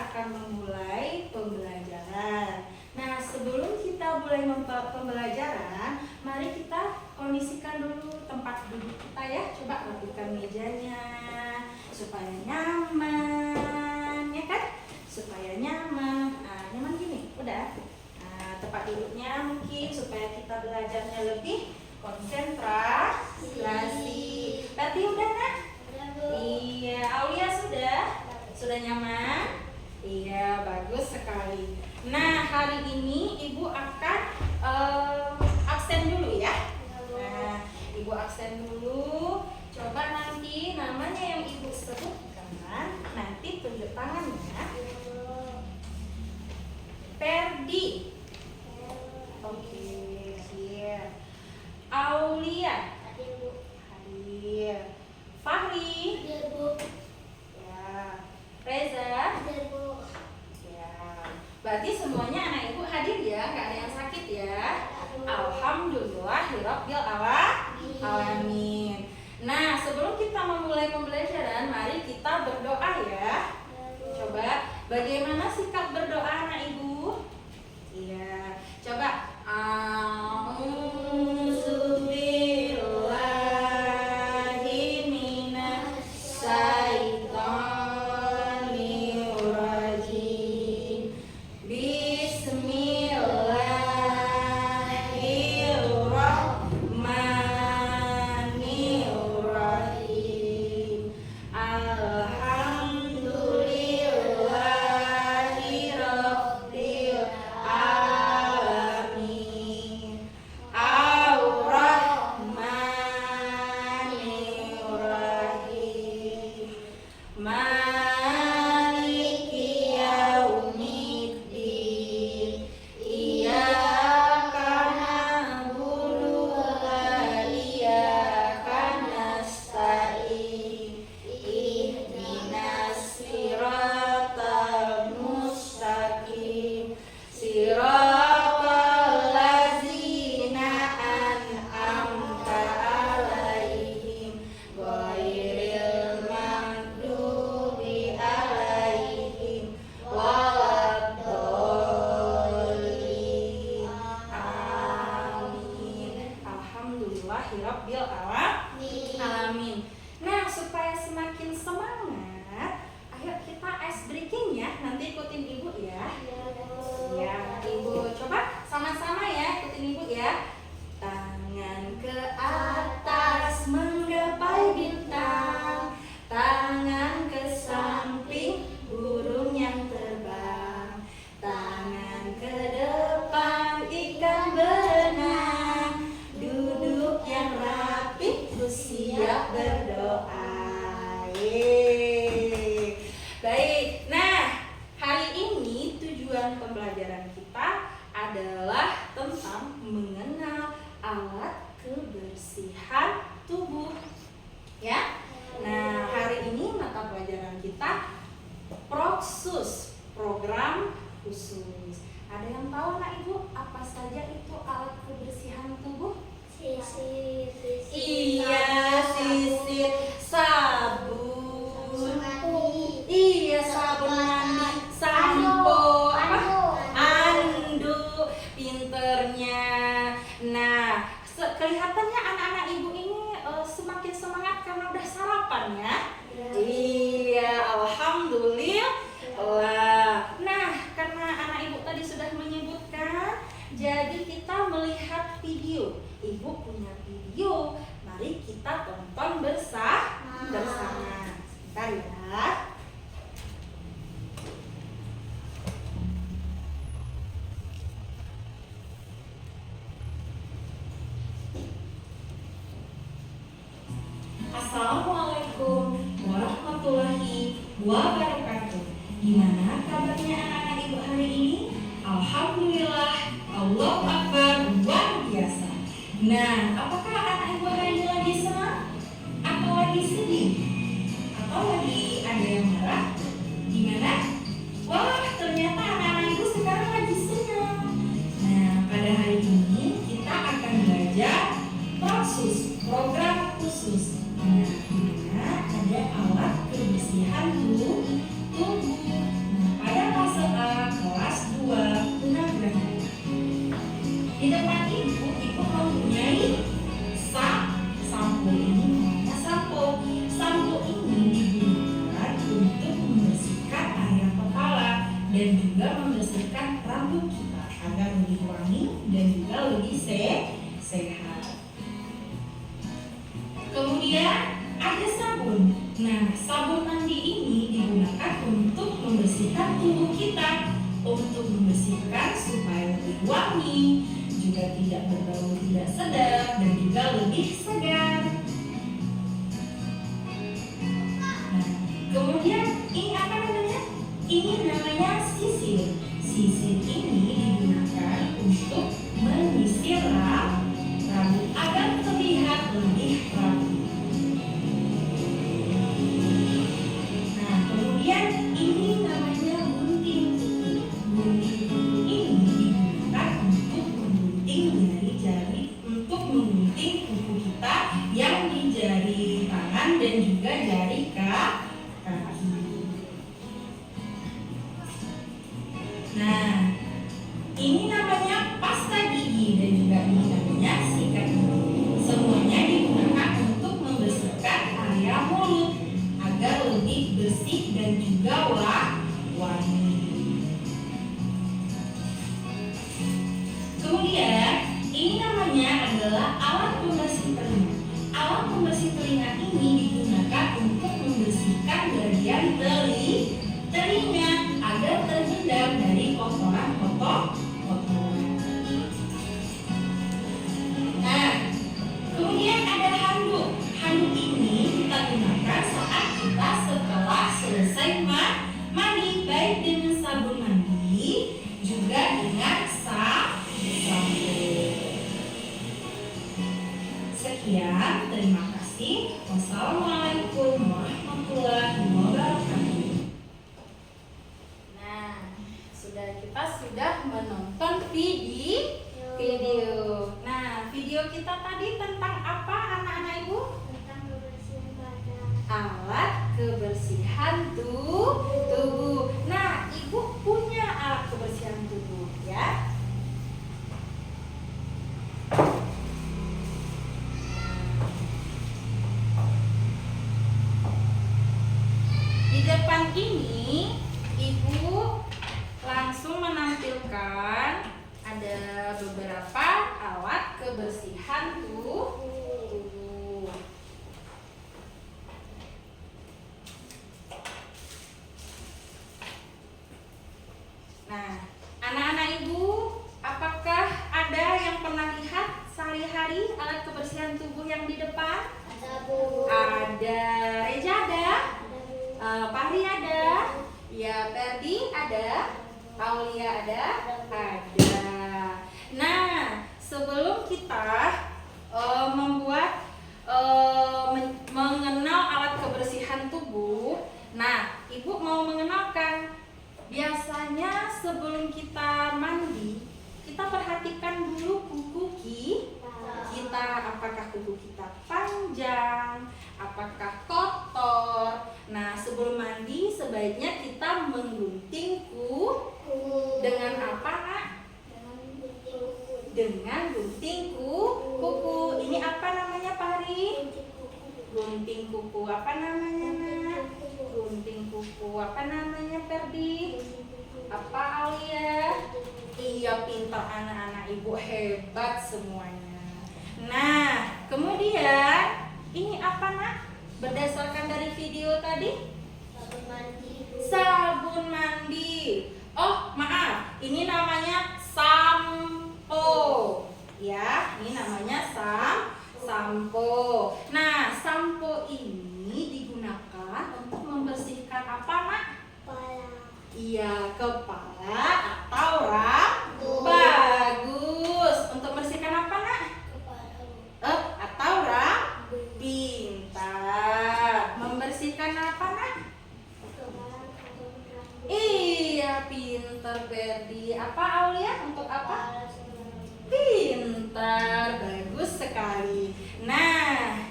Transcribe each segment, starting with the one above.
akan memulai pembelajaran. Nah, sebelum kita mulai pembelajaran, mari kita kondisikan dulu tempat duduk kita ya. Coba rapikan mejanya supaya nyaman, ya kan? Supaya nyaman. Nah, nyaman gini, udah. Nah, tempat duduknya mungkin supaya kita belajarnya lebih konsentrasi. Berarti udah, Nak? Iya, Aulia sudah nyaman? Iya, bagus sekali. Nah, hari ini Ibu akan absen dulu ya. Nah, Ibu absen dulu. Coba nanti namanya yang Ibu sebutkan, nanti tunjuk tangannya. Perdi. Oke, here. Aulia. Hadir. Fahri. Ya. Reza. Ya. Berarti semuanya anak Ibu hadir ya, nggak ada yang sakit ya. Alhamdulillahirabbil alamin. Nah, sebelum kita memulai pembelajaran, mari kita berdoa ya. Coba, bagaimana sikap berdoa anak Ibu? Iya, coba. Alamin. Nah, supaya semakin semangat, ayo kita ice breaking ya. Nanti ikutin Ibu ya. Ya, Ibu coba sama-sama ya, ikutin Ibu ya. Tangan ke atas menggapai bintang, tangan ke samping burung yang terbang, tangan ke depan ikan berenang, duduk yang rapi siap berdoa. Yeay. Baik, nah hari ini tujuan pembelajaran kita adalah tentang mengenal alat kebersihan tubuh. Ya. Nah, hari ini mata pelajaran kita Proksus, program khusus. Ada yang tahu anak Ibu apa saja itu alat kebersihan tubuh? Sisir, iya, sisir, sabun, iya, sabun mandi, sampo, anduk, pinternya. Nah, kelihatannya anak-anak Ibu ini semakin semangat karena udah sarapan ya. Iya, alhamdulillah. Nah, karena anak Ibu tadi sudah menyebutkan, jadi kita melihat video. Ibu punya video, mari kita tonton bersama. Sebentar ya. Assalamualaikum warahmatullahi wabarakatuh. Gimana kabarnya anak-anak Ibu hari ini? Alhamdulillah, Allahu Akbar, luar biasa. Nah, apakah anak Ibu hari ini lagi senang? Atau lagi sedih? Atau lagi ada yang marah? Gimana? Wah, ternyata anak-anak Ibu sekarang lagi senang. Nah, pada hari ini kita akan belajar Proksus, program khusus. Nah, ada alat kebersihan tubuh. Nah, pada dan juga membersihkan rambut kita agar lebih wangi dan juga lebih sehat. Kemudian ada sabun. Nah, sabun mandi ini digunakan untuk membersihkan tubuh kita, untuk membersihkan supaya lebih wangi, juga tidak berbau tidak sedap dan juga lebih segar. Nah, kemudian ini apa namanya? Ini namanya sisir. Sisir ini digunakan untuk menyisir rambut agar terlihat lebih rapi. Nah, kemudian ini namanya gunting kuku. Gunting kuku ini digunakan untuk menggunting kuku kita yang di jari tangan dan juga jari kaki. Nah, ini namanya pasta gigi dan juga ini namanya sikat gigi. Semuanya digunakan untuk membersihkan area mulut agar lebih bersih dan juga wangi. Kemudian ini namanya adalah alat pembersih telinga. Alat pembersih telinga ini digunakan untuk membersihkan bagian telinga agar terhindar dari kotoran. Nah, kemudian ada handuk. Handuk ini kita gunakan saat kita setelah selesai mandi, baik dengan sabun mandi juga dengan sampo. Sekian, terima kasih. Wassalamualaikum warahmatullahi wabarakatuh. Nah, kita sudah menonton video. Nah, video kita tadi tentang apa anak-anak ibu? Tentang kebersihan badan. Alat kebersihan tubuh. Nah, ibu punya alat kebersihan tubuh ya. Di depan ini ibu langsung menampilkan ada beberapa alat kebersihan tubuh. Nah, anak-anak ibu, apakah ada yang pernah lihat sehari-hari alat kebersihan tubuh yang di depan? Ada Bu. Ada. Reja ada? Ada Bu. Fahri ada? Ya, Ferdi ada? Aulia ada? Ada. Nah, sebelum kita mengenal alat kebersihan tubuh, nah, ibu mau mengenalkan. Biasanya sebelum kita mandi, kita perhatikan dulu kuku kita, apakah kuku kita panjang, apakah kotor. Nah, sebelum mandi sebaiknya kita menggunting kuku dengan apa, Nak? Dengan gunting kuku. Ini apa namanya, Pak Hari? Gunting kuku. Apa namanya, Nak? Gunting kuku. Apa namanya, Ferdi? Apa, Aulia? Iya, pintar anak-anak ibu, hebat semuanya. Nah, kemudian ini apa, Nak? Berdasarkan dari video tadi? Sabun mandi. Oh, maaf. Ini namanya sampo. Ya, ini namanya sampo. Nah, sampo ini digunakan untuk membersihkan apa, Nak? Kepala. Iya, kepala atau rambut. Bagus. Untuk membersihkan apa, Nak? Atau rambut. Pintar. Membersihkan apa, Nak? Iya, pintar Ferdi. Apa, Aulia? Untuk apa? Pintar, bagus sekali. Nah,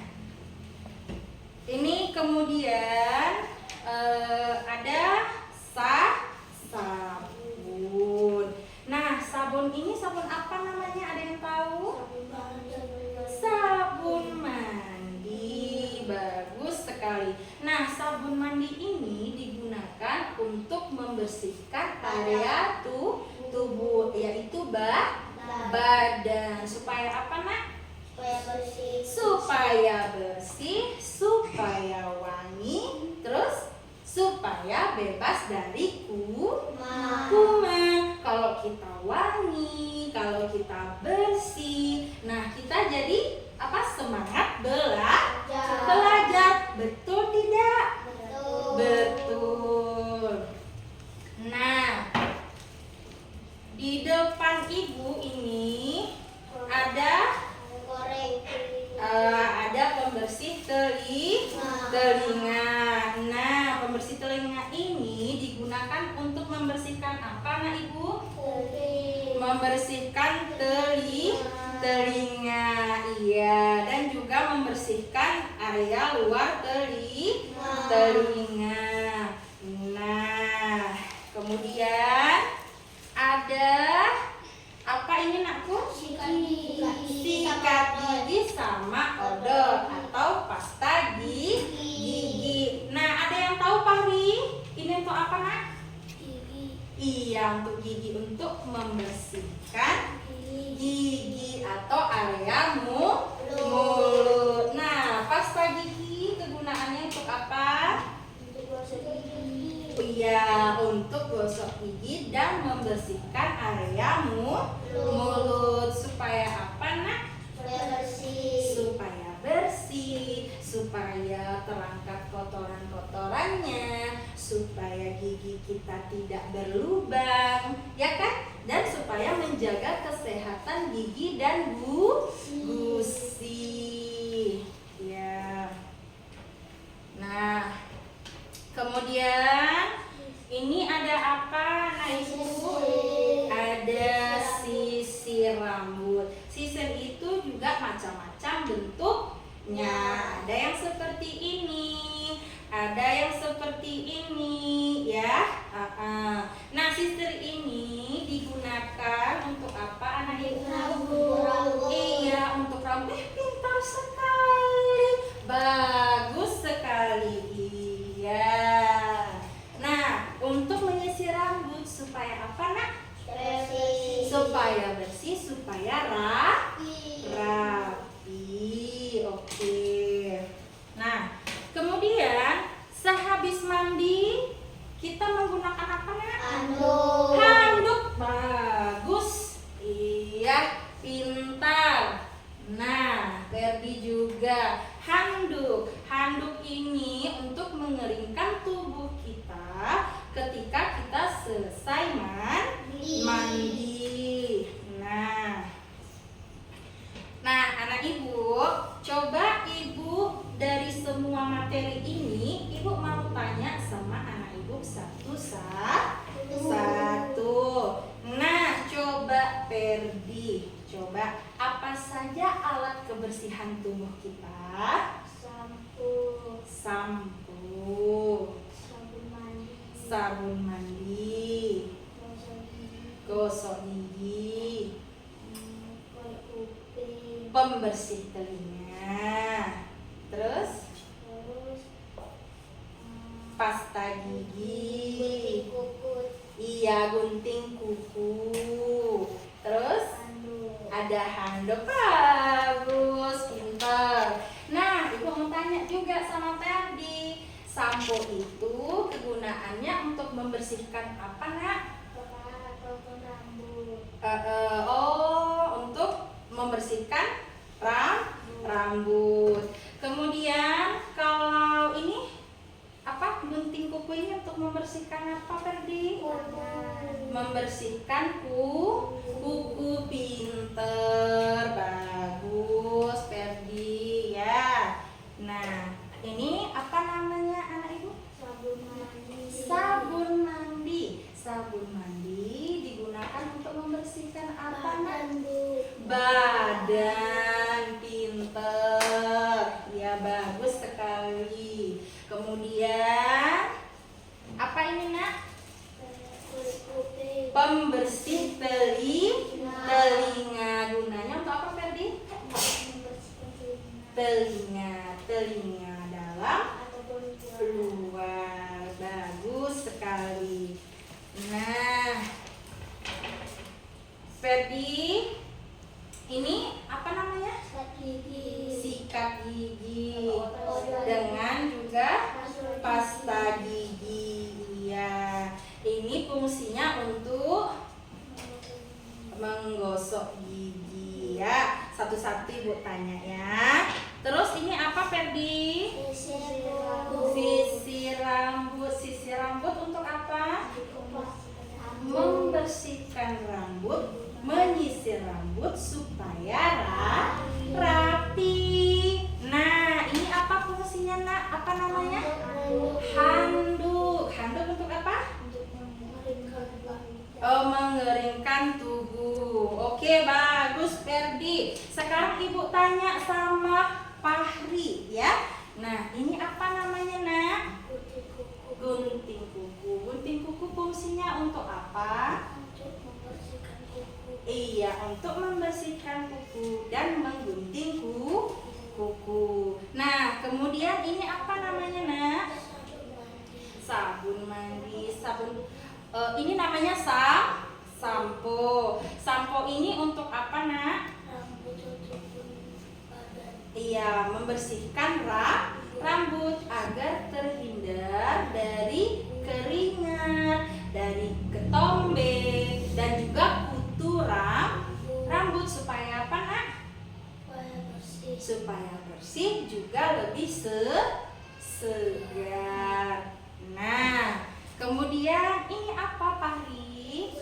ini kemudian ada sabun. Nah, sabun ini sabun apa namanya? Ada yang tahu? Sabun mandi. Bagus sekali. Nah, sabun mandi ini digunakan untuk membersihkan membersihkan area tubuh, yaitu badan. Supaya apa, Nak? Supaya bersih. Supaya bersih, supaya wangi, terus supaya bebas dari kuman. Kalau kita wangi, kalau kita bersih, nah kita jadi apa? Semangat belajar. Betul tidak? Betul. Nah, di depan Ibu ini ada pembersih telinga. Nah, pembersih telinga ini digunakan untuk membersihkan apa, Nak Ibu? Membersihkan telinga, iya, dan juga membersihkan area luar telinga. Nah, kemudian ada apa ini, Nakku? Sikat gigi sama odol atau pasta gigi. Nah, ada yang tahu, Fahri? Ini untuk apa, Nak? Iya, untuk gigi, untuk membersihkan gigi atau area mulut. Nah, pasta gigi kegunaannya untuk apa? Iya, untuk gosok gigi dan membersihkan area mulut. Supaya apa, Nak? Supaya bersih, supaya terangkat kotoran-kotorannya, supaya gigi kita tidak berlubang, ya kan? Dan supaya menjaga kesehatan gigi dan gusi. Ya. Nah, kemudian ini ada apa, Nah Ibu? Ada sisir rambut. Sisir itu juga macam-macam bentuknya. Ada yang seperti ini, ada yang seperti ini, ya. Nah, sisir ini digunakan untuk apa, anak Ibu? Rambut. Iya, untuk rambut. Pintar sekali, bagus sekali. Iya. Nah, untuk menyisir rambut supaya apa, Nak? Supaya bersih, supaya rapi. Oke. Nah, kemudian sehabis mandi kita menggunakan apa, Nak? Handuk. Bagus. Iya, pintar. Nah, Ferdi juga handuk. Handuk ini untuk mengeringkan tubuh kita ketika kita selesai mandi. Nah, anak Ibu, coba Ibu dari semua materi ini, Ibu mau tanya sama anak Ibu satu. Nah, coba Ferdi, coba apa saja alat kebersihan tubuh kita? Sampo, sabun mandi, gosok gigi, pembersih telinga, terus pasta gigi, iya, gunting kuku, terus ada handuk. Bagus, pintar. Nah, Ibu mau tanya juga sama Ferdi, sampo itu kegunaannya untuk membersihkan apa, Nak? Untuk membersihkan rambut. Kemudian kalau ini apa, gunting kuku ini untuk membersihkan apa, Ferdi? Membersihkan kuku. Pinter, bagus Ferdi, ya. Nah, ini apa namanya, anak Ibu? Sabun mandi. Sabun mandi digunakan untuk membersihkan apa, Nak? Badan. Pinter, ya, bagus sekali. Kemudian apa ini, Nak? Pembersih telinga. Gunanya untuk apa, Ferdi? Telinga dalam luar. Bagus sekali. Nah, Nah, Ferdi, ini apa namanya? Sikat gigi dengan juga pasta gigi. Iya, ini fungsinya untuk menggosok gigi ya. Satu-satu Ibu tanya ya. Terus ini apa Ferdi? Sisir rambut. Sisir rambut untuk apa? Membersihkan rambut, menyisir rambut supaya rapi. Nah, ini apa fungsinya nak? Apa namanya? Handuk. Handuk untuk apa? Oh, mengeringkan tubuh. Oke, bagus Ferdi. Sekarang Ibu tanya sama Fahri ya. Nah, ini apa namanya nak? Gunting kuku. Gunting kuku fungsinya untuk apa? Iya, untuk membersihkan kuku dan menggunting kuku. Nah, kemudian ini apa namanya nak? Sabun mandi. Ini namanya sampo. Sampo ini untuk apa nak? Iya, membersihkan rambut agar terhindar dari keringat, dari ketombe dan juga kutu rambut. Supaya apa nak? Supaya bersih juga lebih segar. Nah, kemudian ini apa Fahri?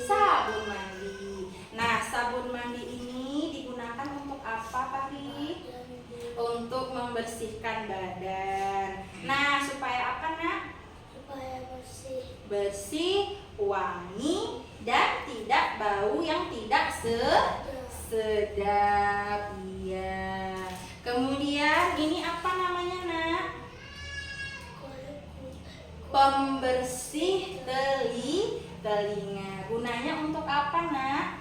Sabun mandi. Nah, sabun mandi ini digunakan untuk apa Fahri? Untuk membersihkan badan. Nah, supaya apa nak? Bersih, wangi, dan tidak bau yang tidak sedap. Iya. Kemudian ini apa namanya nak? Pembersih telinga. Gunanya untuk apa nak?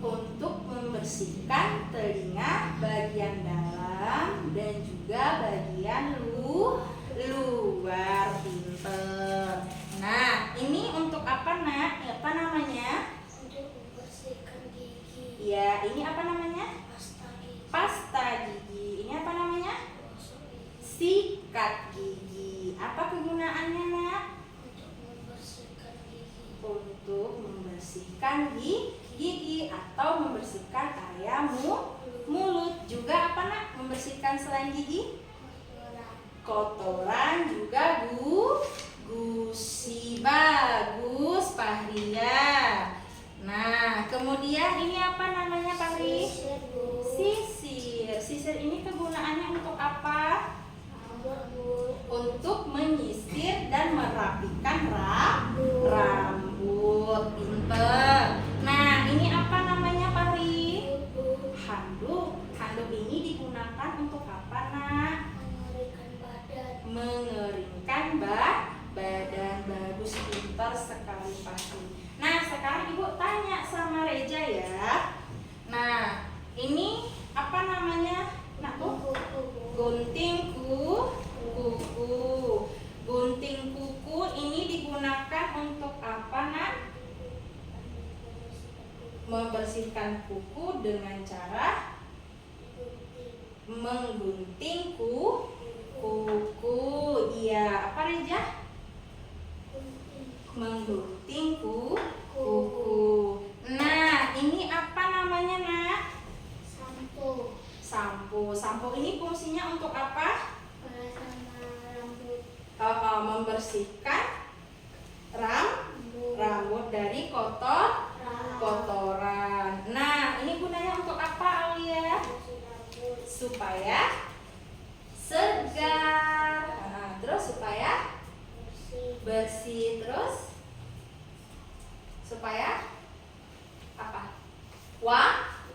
Untuk membersihkan telinga bagian dalam dan juga bagian luar. Pinter. Nah, ini untuk apa nak? Apa namanya? Untuk membersihkan gigi. Ya, ini apa namanya? Pasta Pasta gigi. gigi. Ini apa namanya? Gosok gigi. Sikat gigi. Apa kegunaannya nak? Untuk membersihkan gigi. Untuk membersihkan gigi atau membersihkan area mulut. Juga apa nak? Membersihkan selain gigi? Kotoran juga gusi. Bagus Fahria. Nah, kemudian ini apa namanya Fahri? Sisir. Sisir ini kegunaannya untuk apa? Untuk menyisir dan merapikan rambut. Pinter. Nah, ini apa namanya Fahri? Handuk. Handuk ini digunakan untuk apa nak? Mengeringkan badan. Bagus, pintar sekali Fahri. Nah, sekarang Ibu tanya sama Reja ya. Nah, ini apa namanya nak Bu? Gunting kuku. Gunting kuku ini digunakan untuk apa nak? Membersihkan kuku dengan cara menggunting kuku. Iya, apa Reja? Menggunting kuku. Nah, ini apa namanya nak? Sampo. Sampo ini fungsinya untuk apa? Membersihkan rambut dari kotoran. Nah, ini gunanya untuk apa Aulia? Supaya segar. Nah, terus supaya bersih. Terus supaya apa?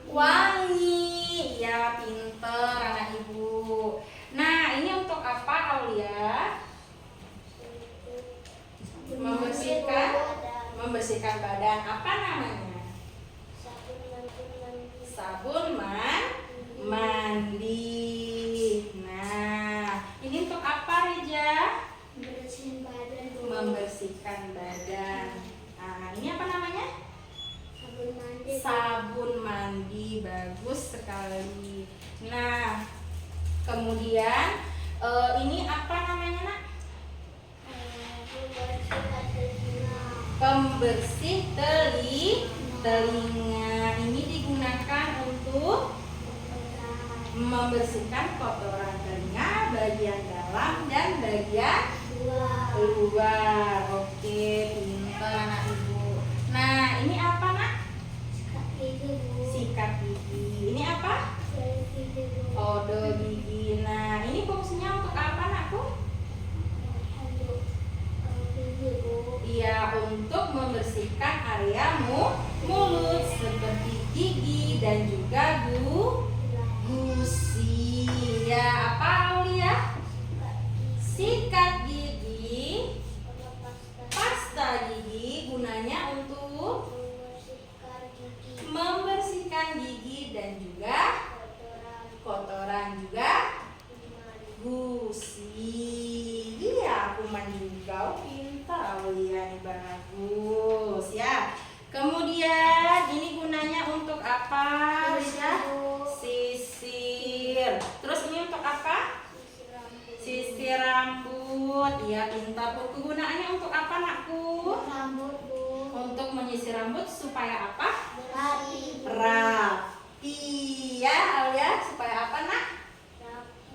Wangi. Ya, pinter anak Ibu. Nah, ini untuk apa Aulia? Membersihkan badan. Apa namanya? Sabun mandi. Nah, ini untuk apa Reja? membersihkan badan. Nah, ini apa namanya? Sabun mandi. Sabun mandi. Bagus sekali. Nah, kemudian ini apa namanya, Nak? Membersihkan telinga. Pembersih telinga. Ini digunakan untuk membersihkan kotoran telinga bagian dalam dan bagian luar. Oke, pintar anak ibu. Nah, ini apa, Nak? Sikat gigi, Bu. Sikat gigi. Ini apa? Sikat gigi, Bu. Odol gigi. Nah, ini fungsinya untuk apa, Nakku? Untuk gigi, Bu. Iya, untuk membersihkan area mulut seperti gigi dan juga gusi. Ya, apa Aulia? Sikat gigi, pasta gigi gunanya untuk membersihkan gigi dan juga kotoran juga gusi. Iya, kuman juga. Oh, pintar Aulia nih, bagus ya. Kemudian ini gunanya untuk apa? Ya, sisir. Terus ini untuk apa? Sisir rambut. Ya, pintar. Kegunaannya untuk apa, Nakku? Rambut, Bu. Untuk menyisir rambut supaya apa? Rapi. Rapi. Ya, Aulia, supaya apa, Nak?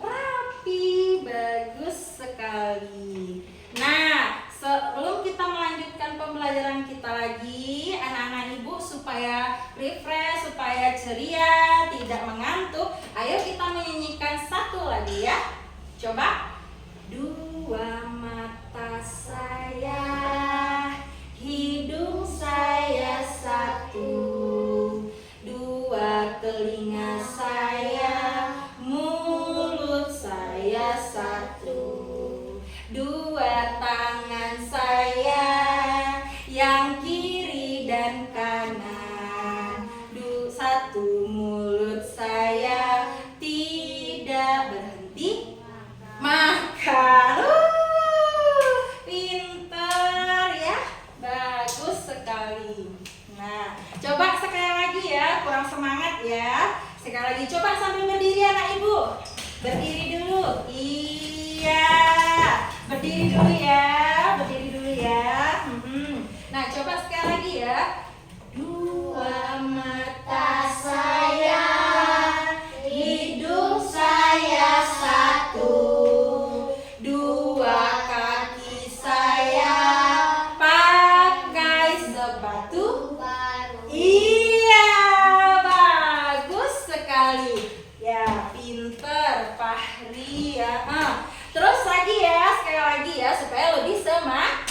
Rapi. Bagus sekali. Nah, sebelum kita melanjutkan pembelajaran kita lagi, anak-anak ibu, supaya refresh, supaya ceria, tidak mengantuk, ayo kita menyanyikan satu lagi ya. Coba. Dua mata saya, hidung saya satu, dua telinga saya, mulut saya satu, dua tangan saya yang kiri dan kanan, satu mulut saya tidak berhenti makan. Pinter ya, bagus sekali. Nah, coba sekali lagi ya, kurang semangat ya. Sekali lagi, coba sambil berdiri anak ibu. Berdiri dulu. Iya, berdiri dulu ya, berdiri dulu ya. Nah, coba sekali lagi ya. Dua mata saya, hidung saya satu, dua kaki saya pakai sepatu Baru. iya, bagus sekali ya, pinter Fahri ya. Terus lagi ya, sekali lagi ya, supaya lebih semangat.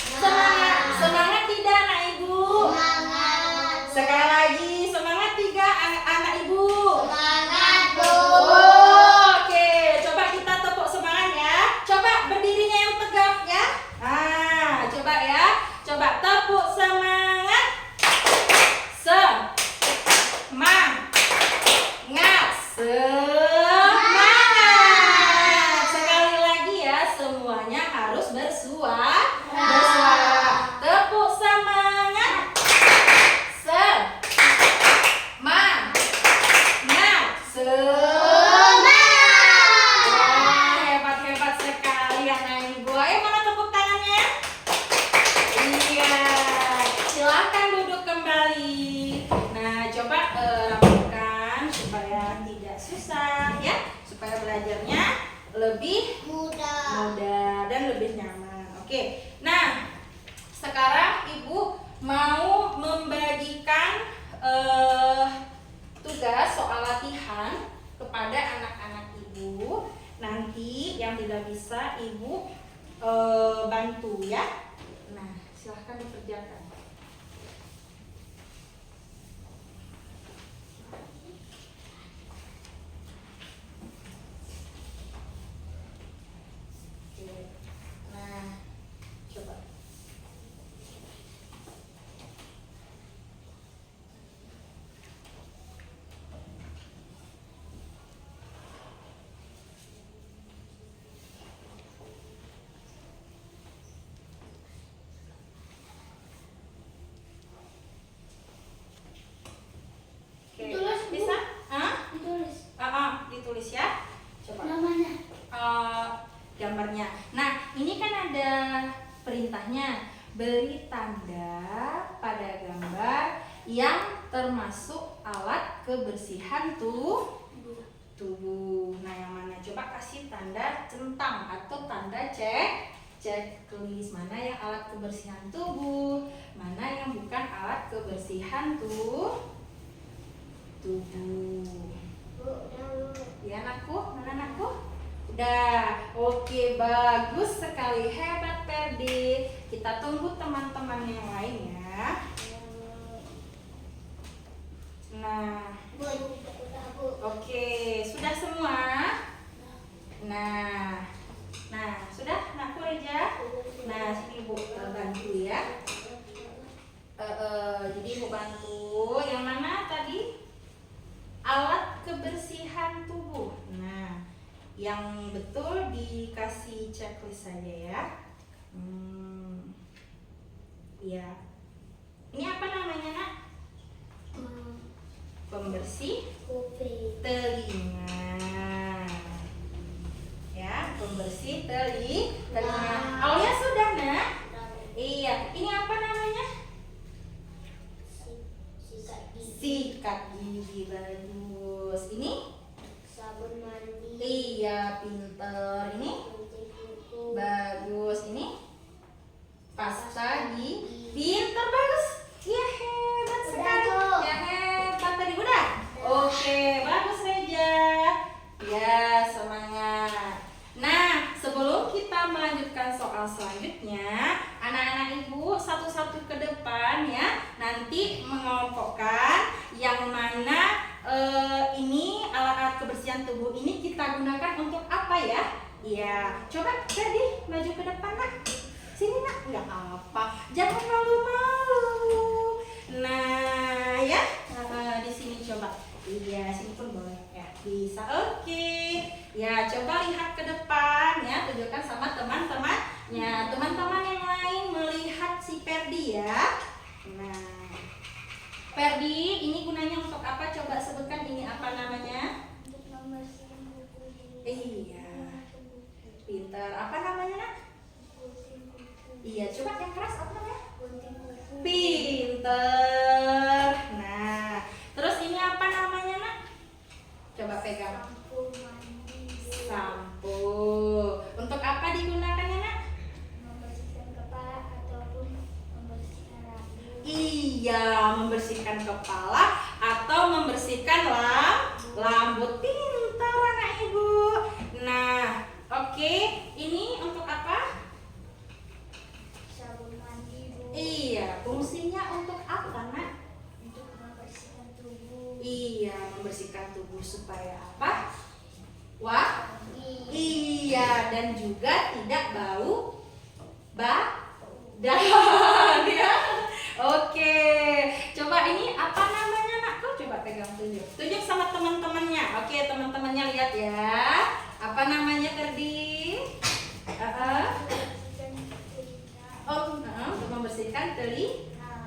Semangat tidak anak ibu? Semangat. Sekali lagi, semangat tidak anak ibu? Semangat, Bu. Oke, coba kita tepuk semangat ya. Coba berdirinya yang tegap ya. Nah, coba ya. Coba tepuk semangat. Semangat. Semangat. Sekali lagi ya, semuanya harus bersuara. Tepuk semangat. Semangat. Wah, hebat-hebat sekali anak ibu. Ayo, mana tepuk tangannya? Iya. Silahkan duduk kembali. Nah, coba rapikan supaya tidak susah ya, supaya belajarnya lebih Mudah. mudah dan lebih nyaman. Oke. Nah, sekarang ibu mau membagikan tugas soal latihan kepada anak-anak ibu. Nanti yang tidak bisa ibu bantu ya. Nah, silahkan dikerjakan. Oke. Nah, coba. beri tanda pada gambar yang termasuk alat kebersihan tubuh. Nah, yang mana? Coba kasih tanda centang atau tanda checklist. Mana yang alat kebersihan tubuh, mana yang bukan alat kebersihan tubuh. Ya anakku, mana anakku? Udah, oke, bagus sekali, hebat Ferdi. Kita tunggu teman-teman yang lain ya. Nah, oke, sudah semua? Nah, sudah, anakku Reja. Nah, sini Bu bantu ya. Jadi Bu bantu. Yang mana tadi? Alat kebersihan tubuh. Nah, yang betul dikasih checklist saja ya. Ya. Ini apa namanya, Nak? Pembersih telinga. Ya, pembersih telinga. Aulia sudah, Nak? Iya. Ini apa namanya? Sikat gigi. Bagus. Ini? Sabun mandi. Iya, pinter. Ini? Bagus. Ini? Pasta gigi. Pinter, bagus. Iya, hebat sekali. Ya, hebat tadi udah. Oke, bagus Reja. Ya, semangat. Nah, sebelum kita melanjutkan soal selanjutnya, anak-anak ibu satu-satu ke depan ya. Nanti mengelompokkan yang mana ini alat-alat kebersihan tubuh ini kita gunakan untuk apa ya? Iya, coba Ferdi maju ke depan, Nak. Sini, Nak. Nggak apa, jangan malu-malu. Nah, ya, di sini coba. Iya, sini pun boleh ya. Bisa, oke. Ya, coba lihat ke depan ya, tunjukkan sama teman-temannya. Teman-teman yang lain melihat si Ferdi ya. Nah, Ferdi, ini gunanya untuk apa? Coba sebutkan ini apa namanya? Untuk membersihkan kuku. Iya, pintar. Apa namanya, Nak? Iya, coba yang keras apa namanya? Pinter. Nah, terus ini apa namanya, Nak? Coba pegang. Sampo. Untuk apa digunakannya, Nak? Membersihkan kepala ataupun membersihkan rambut. Iya, membersihkan kepala atau membersihkan rambut. Pintar anak ibu. Nah, oke. Ini untuk apa? Sabun mandi, Bu. Iya, fungsinya untuk apa, Nak? Untuk membersihkan tubuh. Iya, membersihkan tubuh supaya apa? Wah, Mandi. iya, dan juga tidak bau badan ya. Oke, coba ini apa namanya, Nak? Kau coba pegang, tunjuk sama teman-temannya. Oke, teman-temannya lihat ya. Apa namanya, Ferdi? Membersihkan telinga. Untuk membersihkan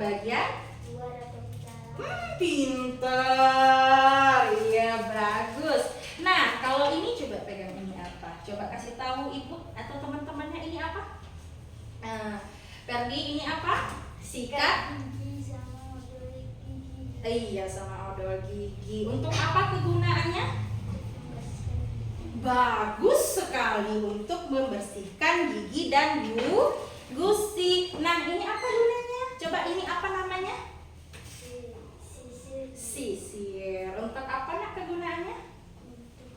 bagian Luar atau dalam. pinter. Iya, bagus. Nah, kalau ini coba pegang, ini apa? Coba kasih tahu ibu atau teman-temannya ini apa? Ferdi, ini apa? Sikat. Gigi sama odol gigi. Iya, sama odol gigi. Untuk apa kegunaannya? Membersihkan gigi. Bagus sekali, untuk membersihkan gigi dan gusi. Nah, ini apa gunanya? Coba ini apa namanya? Sisir. Untuk apa, Nak, kegunaannya? Untuk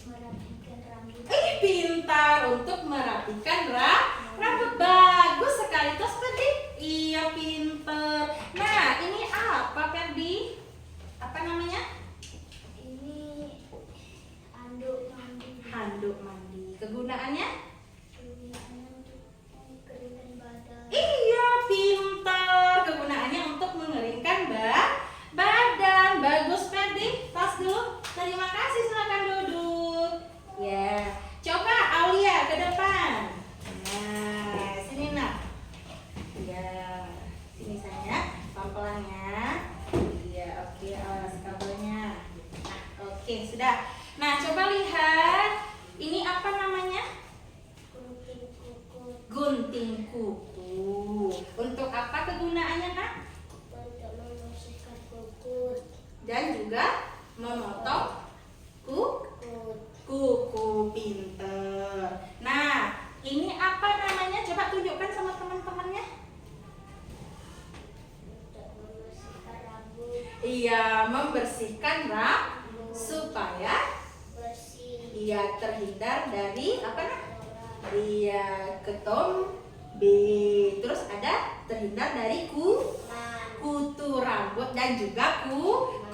merapikan rambut. Pintar, untuk merapikan rambut. Bagus sekali. Terus Ferdi? Iya, pinter. Nah, ini apa, Ferdi? Apa namanya? Ini handuk mandi. Handuk mandi. Kegunaannya? Kegunaannya untuk mengeringkan badan. Iya, pintar. Kegunaannya untuk mengeringkan badan. Bagus, Ferdi. Tas dulu. Terima kasih, silakan duduk. Ya, coba Aulia ke depan. Nah, sini, Nak. Ya, sini saya. Pelan-pelan ya. Iya, oke. Awas kabelnya. Nah, oke, sudah. Nah, coba lihat. Ini apa namanya? Gunting kuku. Gunting kuku. Iya, membersihkan rambut supaya bersih. ia terhindar dari apa nak? Iya, ketombe. Terus ada terhindar dari kutu rambut dan juga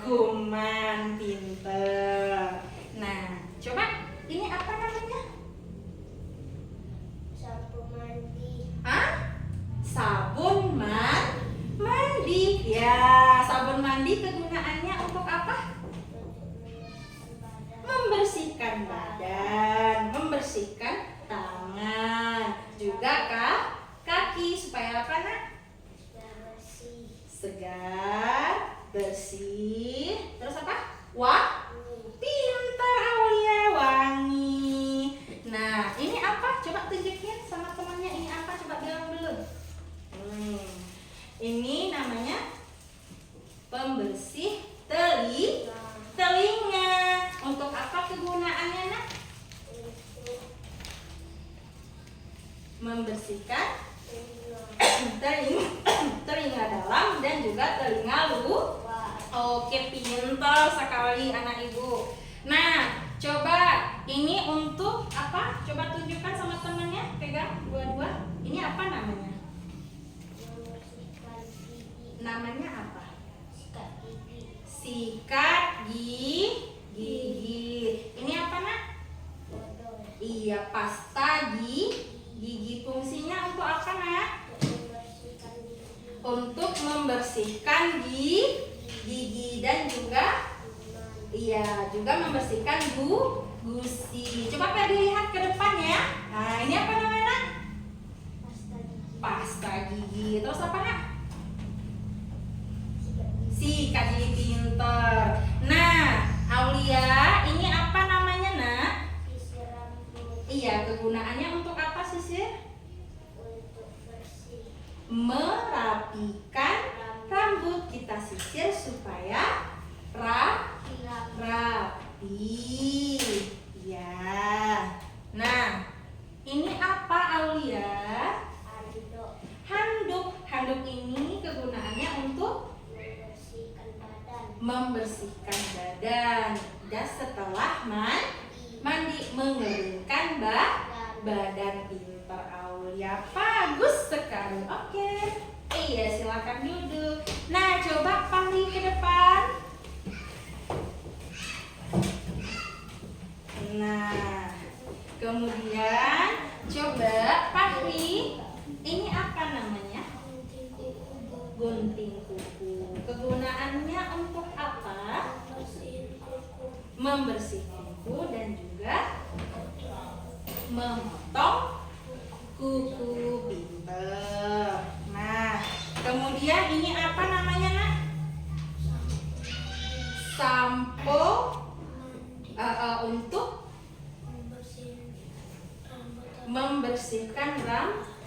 kuman. Pinter. Nah, coba ini apa namanya? Sabun mandi. Sabun mandi. Ya, sabun mandi kegunaannya untuk apa? Membersihkan badan, membersihkan tangan, juga kaki supaya apa nak? Bersih. Segar, bersih. Terus apa? Pintar Aulia, wangi. Nah, ini apa? Coba tunjukin sama temannya. Ini apa? Coba bilang dulu. Ini namanya pembersih telinga. Untuk apa kegunaannya nak? Membersihkan telinga dalam dan juga telinga luar. Oke, pintar sekali anak ibu. Nah, coba ini untuk apa? Coba tunjukkan sama temannya. Pegang dua-dua. Ini apa namanya? Membersihkan gigi. Namanya apa? Sikat gigi. Sikat gigi. Ini apa nak? Odol. Iya, pasta gigi. Fungsinya untuk apa nak? Membersihkan gigi. Untuk membersihkan gigi dan juga juga membersihkan gusi. Coba Ferdi lihat ke depan ya. Nah, ini apa namanya? Pasta gigi. Pasta gigi. Terus apa nak? Sikat gigi. Sikat gigi. Pinter. Nah, Aulia, ini apa namanya nak? Sisir rambut. Iya, kegunaannya untuk apa sisir? Untuk bersih. Merapikan rambut. Kita sisir supaya rapi. Ya. Nah, ini apa Aulia? Handuk ini kegunaannya untuk membersihkan badan. Dan setelah mandi mengeringkan badan. Pinter Aulia, bagus sekali. Oke. Iya, silakan duduk. Nah, coba Fahri ke depan. Nah, kemudian coba Fahri, ini apa namanya? Gunting kuku. Kegunaannya untuk apa? Membersihkan kuku dan juga memotong kuku. Pinter. Nah, kemudian ini apa namanya nak? Sampo untuk membersihkan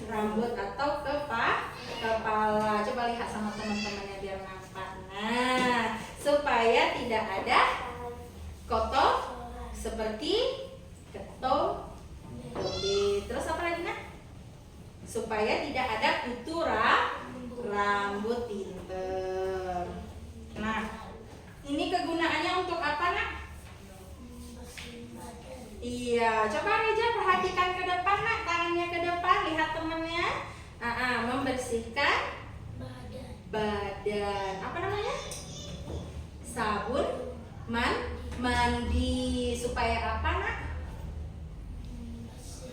rambut atau kepala. Coba lihat sama teman-temannya biar nampak. Nah, supaya tidak ada kotor seperti ketombe. Terus apa lagi nak? Supaya tidak ada kutu rambut. Pinter. Nah, ini kegunaannya untuk apa nak? Iya, coba Reja perhatikan ke depan nak, tangannya ke depan, lihat temennya. Membersihkan badan. Apa namanya? Sabun mandi. Supaya apa nak?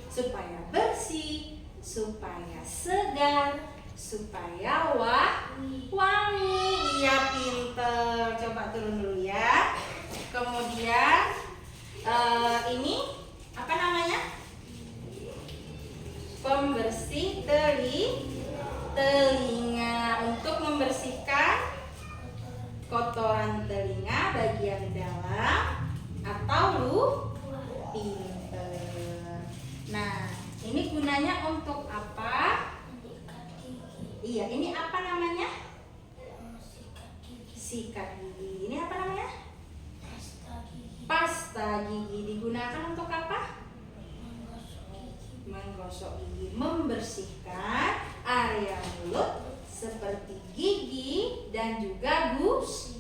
Supaya bersih, supaya segar, supaya wangi. Iya, pinter. Coba turun dulu ya. Kemudian ini apa namanya? Pembersih telinga. Untuk membersihkan kotoran telinga bagian dalam atau pinter. Nah, ini gunanya untuk apa? Iya, ini apa namanya? Sikat gigi. Ini apa namanya? Pasta gigi. Digunakan untuk apa? Menggosok gigi. Membersihkan area mulut seperti gigi dan juga gusi.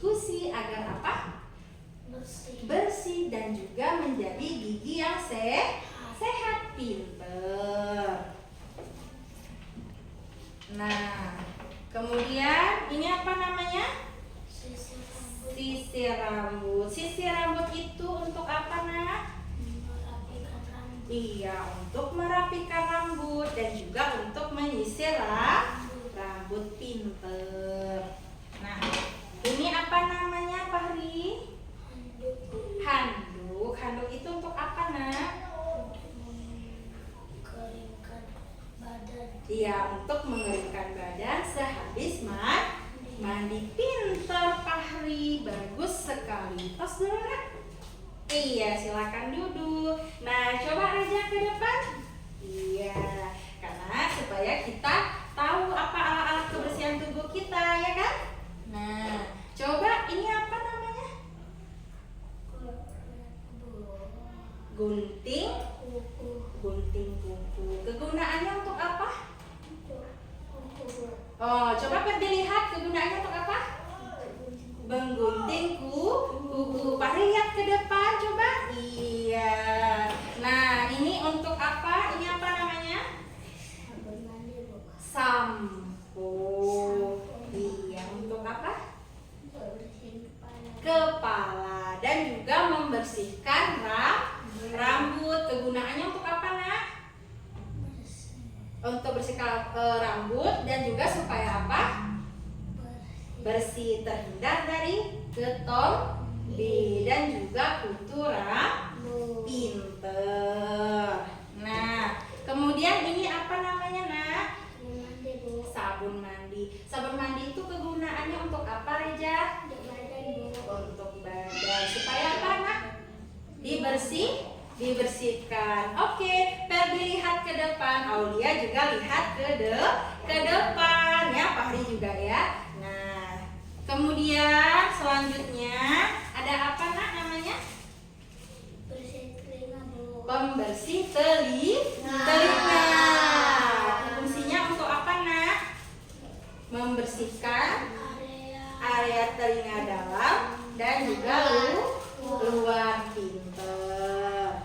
Nah, kemudian ini apa namanya? Sisir rambut. Sisir rambut. Sisir rambut itu untuk apa, Nak? Merapikan rambut. Iya, untuk merapikan rambut dan juga untuk menyisir rambut. Pinter. Nah, ini apa namanya, Fahri? Handuk. Handuk. Handuk itu untuk apa, Nak? Mengeringkan badan. Iya, untuk mengeringkan badan sehabis mandi. Pinter, Fahri. Bagus sekali. Tos dulu, Nak. Iya, silakan duduk. Nah, coba aja ke depan. Iya, karena supaya kita tahu apa alat-alat kebersihan tubuh kita, ya kan? Nah, coba ini apa namanya? Gunting. Kuku. Gunting kuku. Kegunaannya untuk apa? Kuku. Oh, coba dilihat kegunaannya untuk apa? Menggunting kuku. Fahri lihat ke depan, coba. Iya. Nah, ini untuk apa? Ini apa namanya? Sabun mandi, Bu. Sampo. Iya, untuk apa? Bersihin kepala. Kepala dan juga membersihkan rambut. Kegunaannya untuk apa, Nak? Untuk bersihkan rambut dan juga supaya apa? Bersih, terhindar dari ketombe dan juga kutu rambut. Pinter. Nah, kemudian ini apa namanya, Nak? Sabun mandi, Bu. Sabun mandi. Sabun mandi itu kegunaannya untuk apa, Reja? Untuk badan, Bu. Untuk badan. Supaya apa, Nak? Dibersihkan. Oke, Ferdi lihat ke depan. Aulia juga lihat ke depan ya, Fahri juga ya. Nah, kemudian selanjutnya ada apa, Nak, namanya? Bersihin telinga, Bu. Pembersih telinga. Fungsinya untuk apa, Nak? Membersihkan area telinga dalam dan juga luar. Pinter.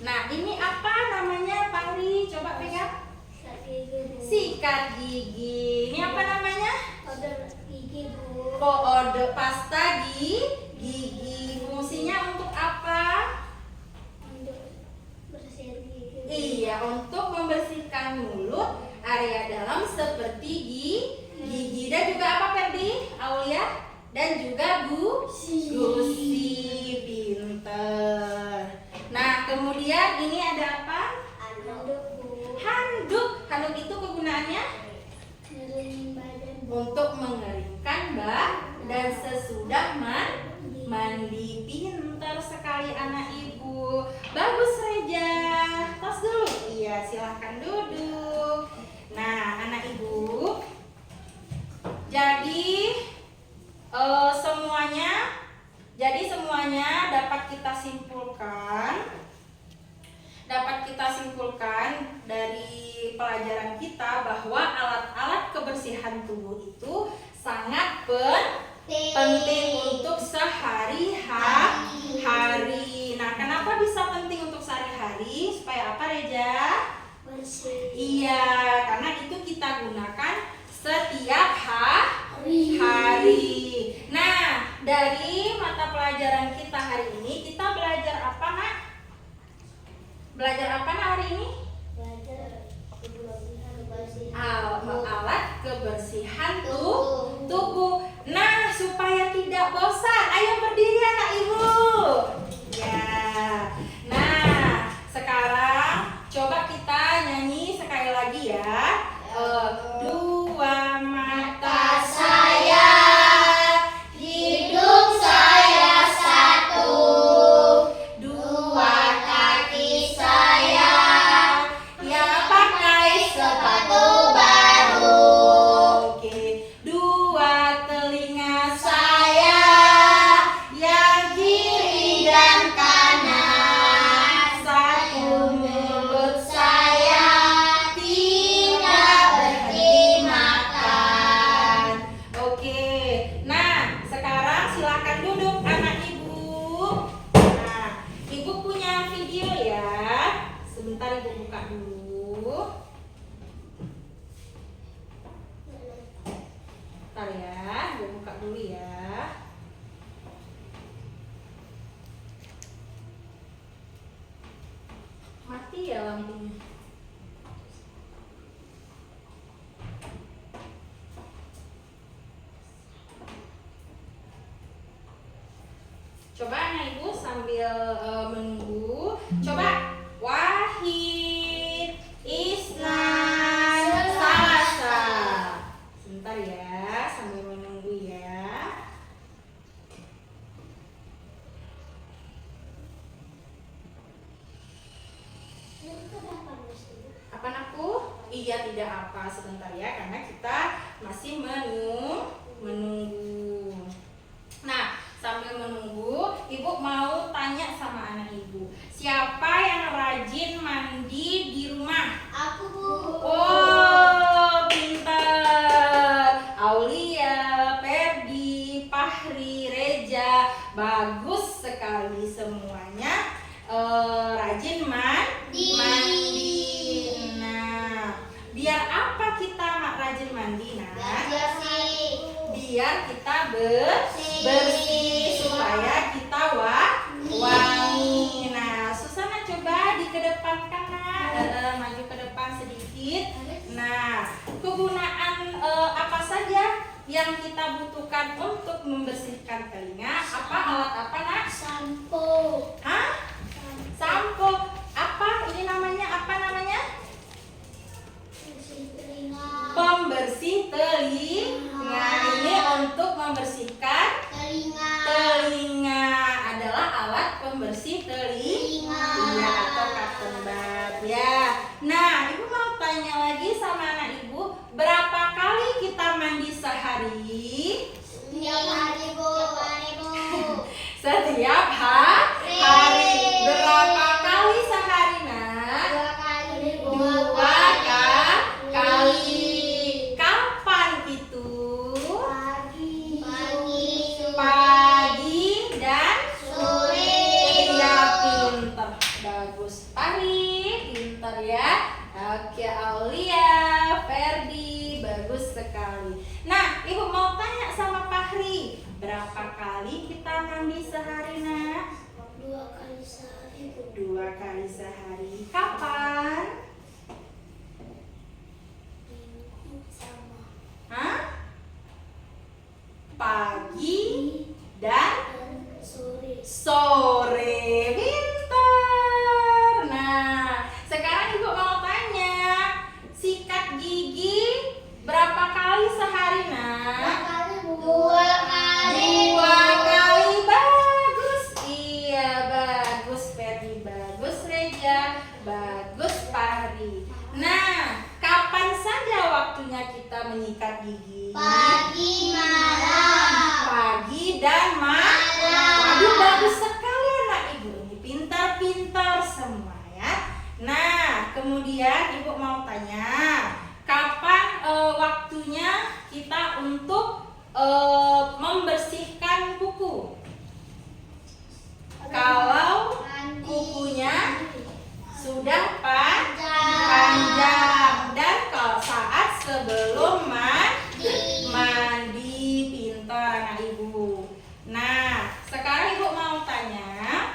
Nah, ini apa namanya, Fahri? Coba pegang. Sikat gigi, Bu. Sikat gigi. Ini apa namanya? Powder gigi, Bu. Powder pasta gigi. Fungsinya untuk apa? Untuk bersihin gigi. Iya, untuk membersihkan mulut, area dalam seperti gigi dan juga apa, Ferdi? Aulia dan juga gusi. Pinter. Nah, kemudian ini ada apa? Handuk, Bu. Handuk. Handuk itu kegunaannya Ngeringin badan, Bu. untuk mengeringkan dan sesudah mandi. Pinter sekali anak ibu. Bagus, Reja. Tos dulu. Iya, silahkan duduk. Nah, anak ibu, jadi semuanya dapat kita simpulkan dari pelajaran kita bahwa alat-alat kebersihan tubuh itu sangat penting untuk sehari-hari. Nah, kenapa bisa penting untuk sehari-hari? Supaya apa, Reja? Bersih. Iya, karena itu kita gunakan setiap hari. Nah, dari mata pelajaran kita hari ini, kita belajar apa, Nak? Belajar apa, Nak, hari ini? Belajar kebersihan. Alat kebersihan tubuh. Nah, supaya tidak bosan, ayo berdiri anak ibu. Ya. Nah, sekarang coba kita nyanyi sekali lagi ya. Dua mata saya, hidung saya satu. Dua kaki saya, ya pakai sepatu baru. Oke. Dua telinga saya, ya buka dulu ya. Mati ya lampunya. Coba anak ibu sambil menunggu. Coba Wahid, Isnan, Salasa. Sebentar ya, sambil menunggu ya. Apa anakku? Iya, tidak apa, sebentar ya, karena kita masih menunggu. Nah, sambil menunggu, ibu mau tanya sama anak ibu, siapa yang rajin mandi di rumah? Aku, Bu. Oh, pintar. Aulia, Ferdi, Fahri, Reja, bagus sekali semuanya. Rajin mandi. Nah, biar apa kita rajin mandi, nak? Biar kita bersih supaya kita wangi. Nah, Susana coba dikedepankan, nak. Maju ke depan sedikit. Nah, kegunaan apa saja yang kita butuhkan untuk membersihkan telinga? Apa alat apa, nak? Sampo. Hah? Sampo. Apa ini namanya? Apa namanya? Bersih telinga. Pembersih telinga. Ini untuk membersihkan telinga. Adalah alat pembersih telinga. Iya, atau cotton bud ya. Nah, ibu mau tanya lagi sama anak ibu, berapa kali kita mandi sehari? Setiap hari, Bu. Setiap hari. Berapa kali sehari, nak? 2 kali, Bu. 2 kali. Kapan itu? Pagi dan Sore. Iya, pinter. Bagus. Pagi, pinter ya. Oke, Aulia, Ferdi, bagus sekali. Nah, ibu mau tanya sama Fahri, berapa kali kita mandi sehari, nak? 2 kali sehari, Bu. 2 kali sehari. Kapan? Sama. Hah? Pagi dan sore. Pintar. Nah, sekarang ibu mau tanya, sikat gigi berapa kali sehari, nak? 2 kali. 2 kali. Bagus. Iya, bagus Ferdi, bagus Reja, bagus Fahri. Nah, kapan saja waktunya kita menyikat gigi? Pagi, malam. Pagi dan malam. Waduh, bagus sekali anak ibu ini, pintar-pintar semua ya. Nah, kemudian ibu mau tanya, kapan waktunya kita untuk membersihkan kuku? Kalau kukunya sudah panjang dan kalau saat sebelum mandi, pintar anak ibu. Nah, sekarang ibu mau tanya,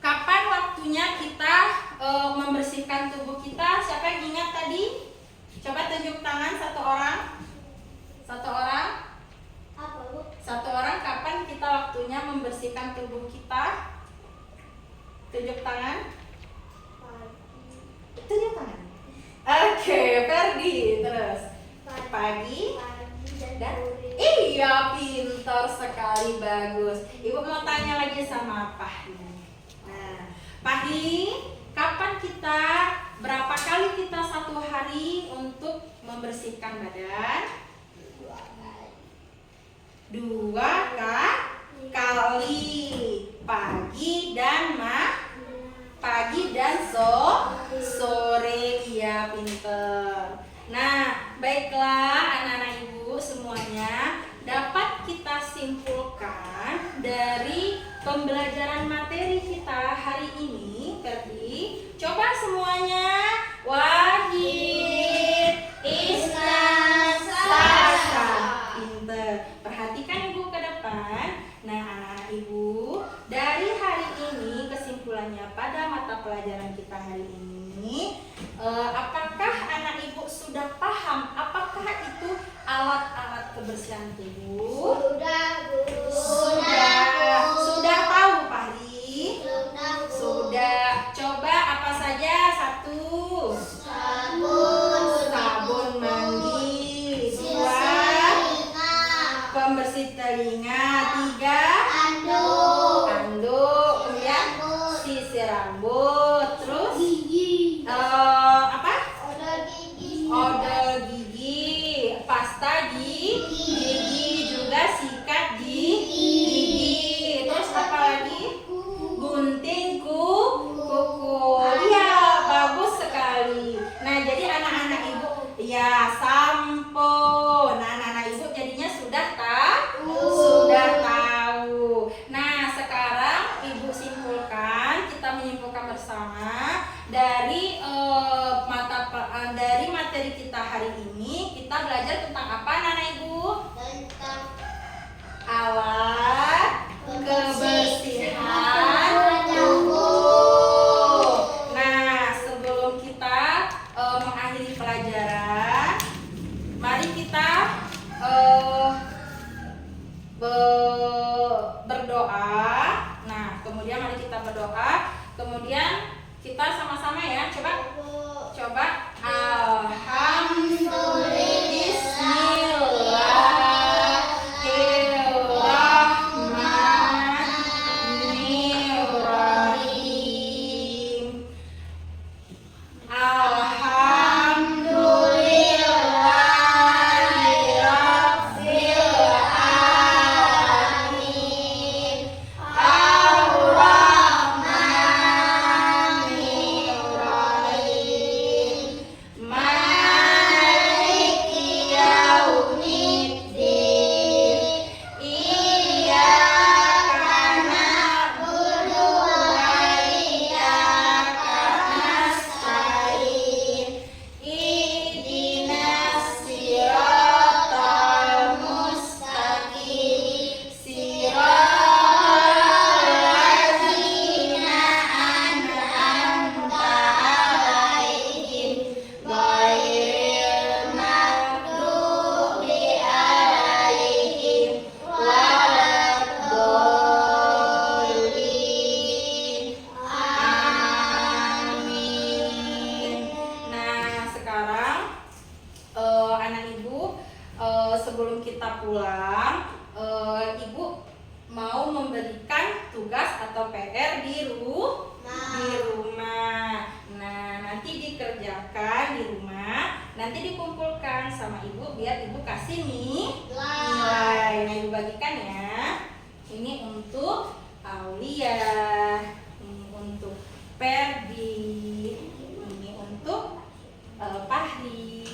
kapan waktunya kita membersihkan tubuh kita? Siapa yang ingat tadi? Coba tunjuk tangan satu orang. Satu orang. Apa, Bu? Satu orang, kapan kita waktunya membersihkan tubuh kita? Tunjuk tangan. Tunjuk tangan. Oke, Ferdi. Terus pagi dan iya, pintar sekali, bagus. Ibu mau tanya lagi sama Fahri. Nah, Fahri, kapan kita, berapa kali kita satu hari untuk membersihkan badan? 2 kali. Pagi dan sore. Iya, pinter. Nah, baiklah anak-anak ibu semuanya, dapat kita simpulkan dari pembelajaran materi kita hari ini. Ferdi, coba semuanya. Wahid, Isnan, Salasa. Pinter. kebersihan tubuh? Sudah, Bu. Sudah tahu, Fahri? Sudah, Bu. Sudah. Coba apa saja? 1. Sabun mandi. 2. Pembersih telinga. 3. Anduk. Kemudian sisir rambut. Terus Gigi. apa? Odol gigi. Odol gigi, pasta gigi, juga sikat gigi. Terus apa lagi? Gunting kuku. Iya, bagus sekali. Nah, jadi anak-anak ibu ya sampo. Nah, anak-anak ibu jadinya sudah tahu. Nah, sekarang ibu simpulkan, kita menyimpulkan bersama dari dari materi kita hari ini. Kita belajar tentang apa, anak-anak ibu? Tentang Alat kebersihan tubuh. Nah, sebelum kita mengakhiri pelajaran, mari kita berdoa. Nah, kemudian mari kita berdoa. Kemudian kita sama-sama ya. Coba. Bismillahirrahmanirrahim. Alhamdulillahirrabbilalamin. Ar-Rahmanirrahim. Maliki yaumiddin. Iyyaka na'budu wa iyyaka nasta'in. Ihdinas siratal mustaqim. Siratal ladzina an'amta 'alaihim ghairil maghdubi 'alaihim waladdallin. Amin. Nah, sekarang anak ibu, sebelum kita pulang, ibu mau memberikan tugas atau PR di rumah. Nah, nanti dikerjakan di rumah, nanti dikumpulkan sama ibu biar ibu kasih nilai. Nah, ibu bagikan ya. Ini untuk Aulia, ini untuk Perdi, ini untuk Fahri,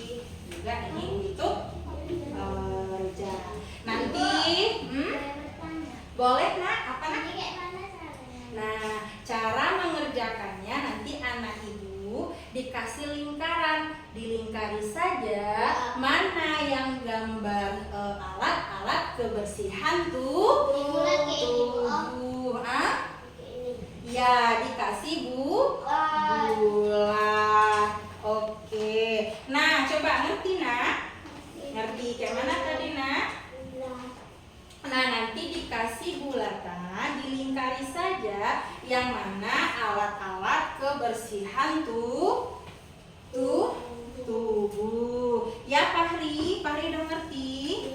juga ini untuk Reja. Nanti boleh nak? Apa nak? Nah, cara mengerjakannya nanti anak ibu dikasih lingkaran, dilingkari saja mana yang gambar alat-alat kebersihan tubuh. Ya, dikasih bulat. Oke. Nah, coba ngerti nak? Ngerti kayak mana tadi nak? Nah, nanti dikasih bulatan, dilingkari saja yang mana alat-alat kebersihan tubuh. Ya Fahri udah ngerti?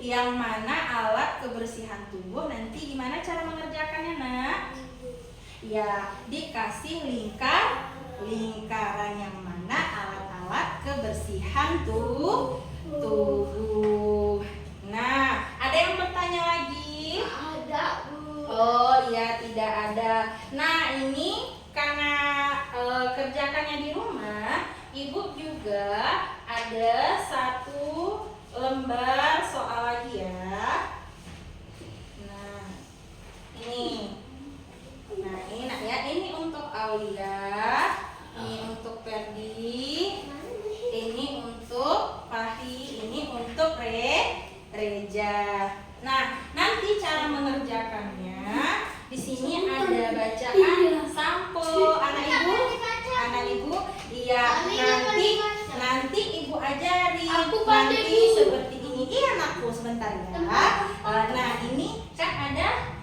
Yang mana alat kebersihan tubuh, nanti gimana cara mengerjakannya nak? Ya, dikasih lingkaran yang mana alat-alat kebersihan tubuh. Nah, ada yang bertanya lagi? Ada, Bu. Oh iya, tidak ada. Nah, ini karena kerjakannya di rumah, ibu juga ada 1 lembar soal lagi ya. Nah, ini. Nah, ini nak ya, ini untuk Aulia, ini untuk Perdi, ini untuk Fahri, ini untuk Reja. Nah, nanti cara mengerjakannya di sini ada bacaan sampel anak ibu. Iya, nanti ibu ajari. Nanti seperti ini. Iya, nakku. sebentar ya. Nah ini kan ada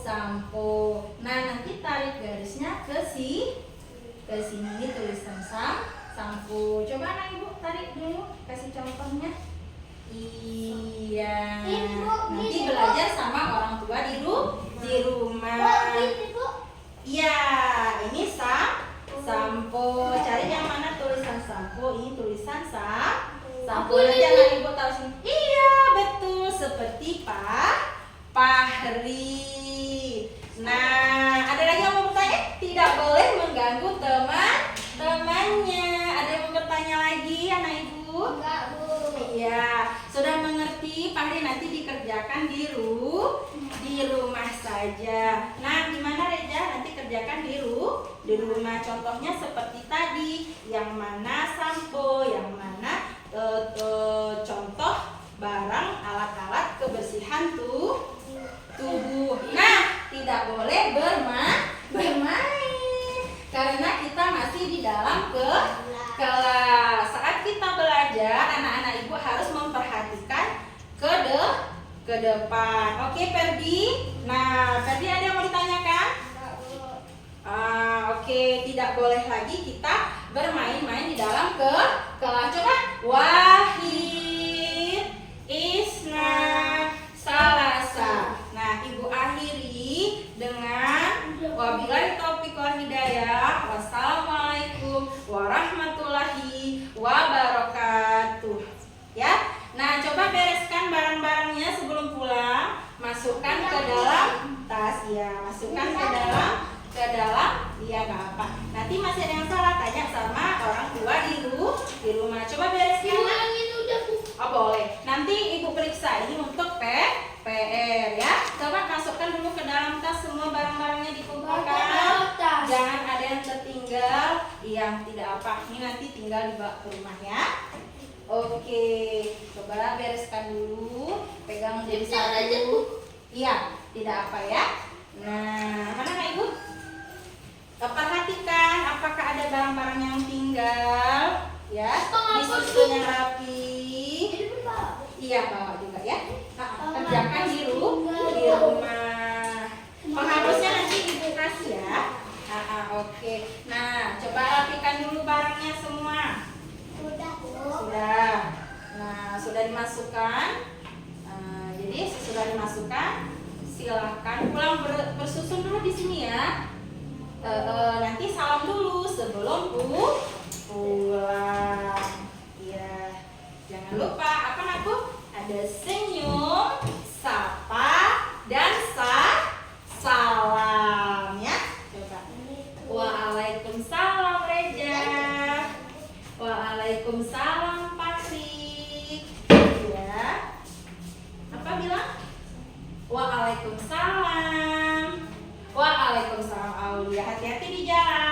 sampo. Nah nanti tarik garisnya ke sini. Ini tulisan sampo. Coba anak ibu tarik dulu, kasih contohnya. Iya. Nanti belajar sama orang tua di rumah. Iya, ini sampo. Cari yang mana tulisan sampo? Ini tulisan sampo. Nanti anak ibu tahu sini. Iya, betul seperti Fahri. Nah, ada lagi yang mau bertanya? Tidak boleh mengganggu teman-temannya. Ada yang mau bertanya lagi, anak ibu? Enggak, Bu. Iya, sudah mengerti. Fahri nanti dikerjakan di rumah saja. Nah, gimana Reja? Nanti kerjakan di rumah. Contohnya seperti tadi, yang mana sampo, yang mana contoh barang alat-alat kebersihan tubuh. Nah, tidak boleh bermain karena kita masih di dalam kelas. Saat kita belajar, anak-anak ibu harus memperhatikan ke depan. Oke, Ferdi. Nah, Ferdi ada yang mau ditanyakan? Oke, tidak boleh lagi kita bermain-main di dalam kelas. Coba Wahid, Isna, Salasa. Nah, ibu akhiri dengan wabillahi taufiq wal hidayah. Wassalamualaikum warahmatullahi wabarakatuh. Ya. Nah, coba bereskan barang-barangnya sebelum pulang. Masukkan ke dalam tas ya. Masukkan ke dalam. Iya, nggak apa. Nanti masih ada yang salah, tanya sama orang tua di rumah. Coba bereskan. Oh, boleh. Nanti ibu periksa ini untuk PR ya. Coba masukkan dulu ke dalam tas, semua barang-barangnya dikumpulkan. Jangan ada yang tertinggal. Iya, tidak apa. Ini nanti tinggal dibawa ke rumah ya. Oke, coba bereskan dulu. Pegang jadi satu. Iya, tidak apa ya. Nah, mana Kak Ibu? Perhatikan apakah ada barang-barang yang tinggal ya. Disusun yang rapi. Iya, bawa juga ya. Nah, kerjakan di rumah. Penghapusnya nanti ibu kasih ya. Oke. Nah, coba rapikan dulu barangnya semua. Sudah. Nah, sudah dimasukkan. Jadi sesudah dimasukkan, silakan pulang bersusun dulu di sini ya. Nanti salam dulu sebelum pulang. Ya, jangan lupa apa Nakku? Ada senyum, sapa, dan salam ya. Coba. Waalaikumsalam Reja. Waalaikumsalam Patrik. Ya. Apa bilang? Waalaikumsalam. Waalaikumsalam Aulia. Hati-hati di jalan.